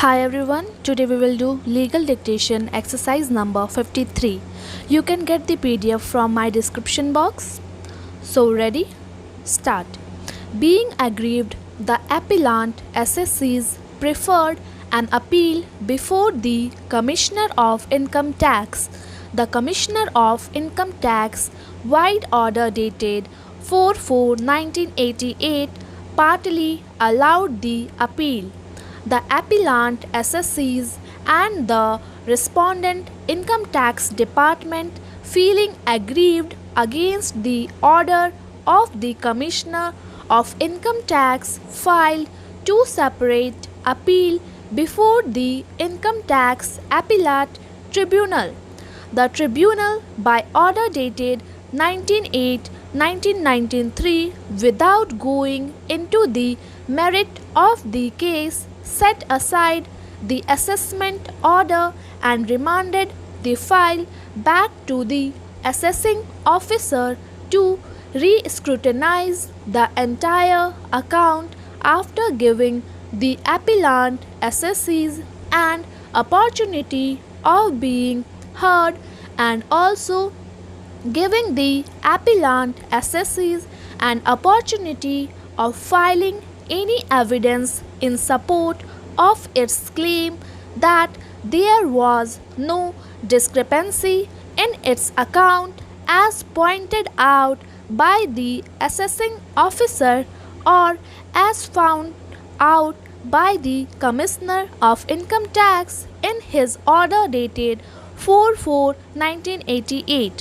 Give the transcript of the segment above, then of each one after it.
Hi everyone, today we will do legal dictation exercise number 53. You can get the PDF from my description box. So ready? Start. Being aggrieved, the appellant SSCs preferred an appeal before the Commissioner of Income Tax. The Commissioner of Income Tax, wide order dated 4/4/1988, partly allowed the appeal. The appellant SSCs and the respondent Income Tax Department, feeling aggrieved against the order of the Commissioner of Income Tax, filed two separate appeal before the Income Tax Appellate Tribunal. The tribunal, by order dated 19/8/1993, without going into the merit of the case, set aside the assessment order and remanded the file back to the assessing officer to re-scrutinize the entire account after giving the appellant SSCs an opportunity of being heard and also giving the appellant SSCs an opportunity of filing any evidence in support of its claim that there was no discrepancy in its account as pointed out by the assessing officer or as found out by the Commissioner of Income Tax in his order dated 4/4/1988.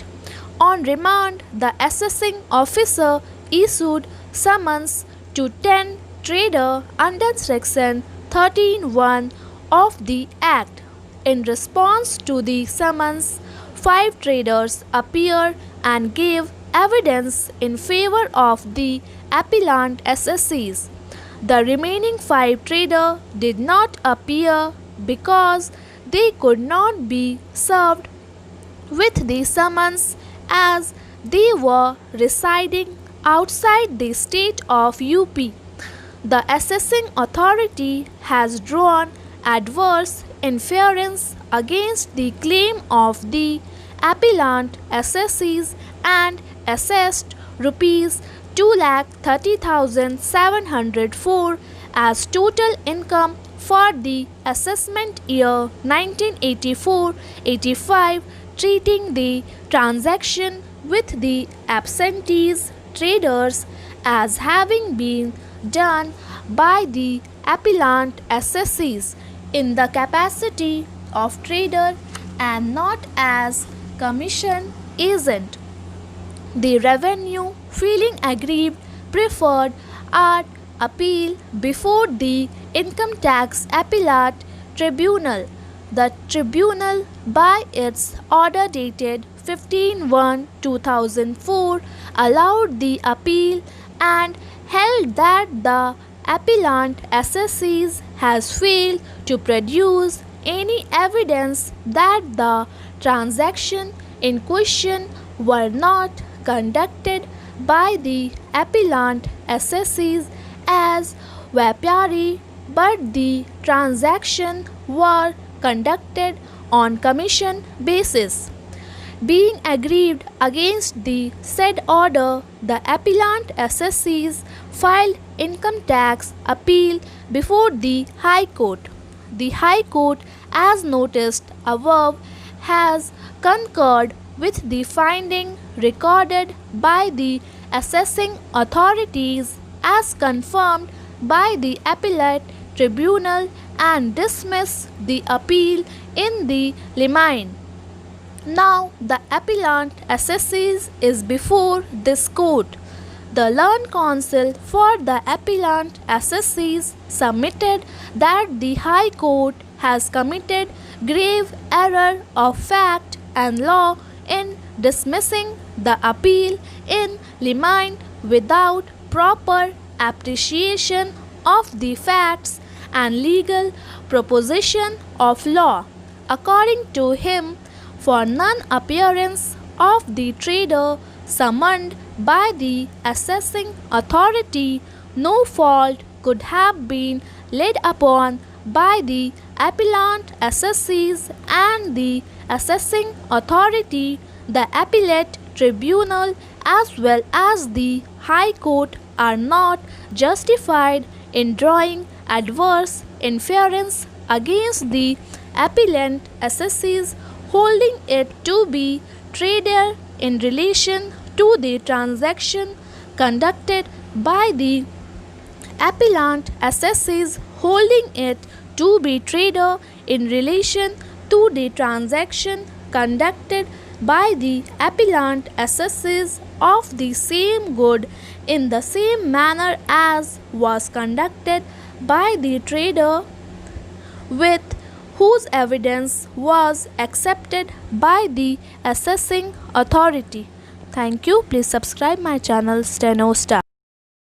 On remand, the assessing officer issued summons to 10 trader under section 13(1) of the Act. In response to the summons, 5 traders appeared and gave evidence in favor of the appellant SSCs. The remaining 5 traders did not appear because they could not be served with the summons as they were residing outside the state of UP. The assessing authority has drawn adverse inference against the claim of the appellant SSCs and assessed rupees 2,30,704 as total income for the assessment year 1984-85, treating the transaction with the absentees traders as having been done by the appellant SSCs in the capacity of trader and not as commission agent. The revenue, feeling aggrieved, preferred an appeal before the Income Tax Appellate Tribunal. The tribunal, by its order dated 15/1/2004, allowed the appeal and held that the appellant SSCs has failed to produce any evidence that the transaction in question were not conducted by the appellant SSCs as Vyapari, but the transaction were conducted on commission basis. Being aggrieved against the said order, the appellant SSCs filed income tax appeal before the High Court. The High Court, as noticed above, has concurred with the finding recorded by the assessing authorities as confirmed by the appellate tribunal and dismissed the appeal in the limine. Now the appellant SSCs is before this court. The learned counsel for the appellant SSCs submitted that the High Court has committed grave error of fact and law in dismissing the appeal in limine without proper appreciation of the facts and legal proposition of law. According to him, for non-appearance of the trader summoned by the assessing authority, no fault could have been laid upon by the appellant assessees and the assessing authority, the appellate tribunal, as well as the High Court are not justified in drawing adverse inference against the appellant assessees, holding it to be trader in relation to the transaction conducted by the appellant assesses, holding it to be trader in relation to the transaction conducted by the appellant assesses of the same good in the same manner as was conducted by the trader with whose evidence was accepted by the assessing authority. Thank you. Please subscribe my channel Steno Star.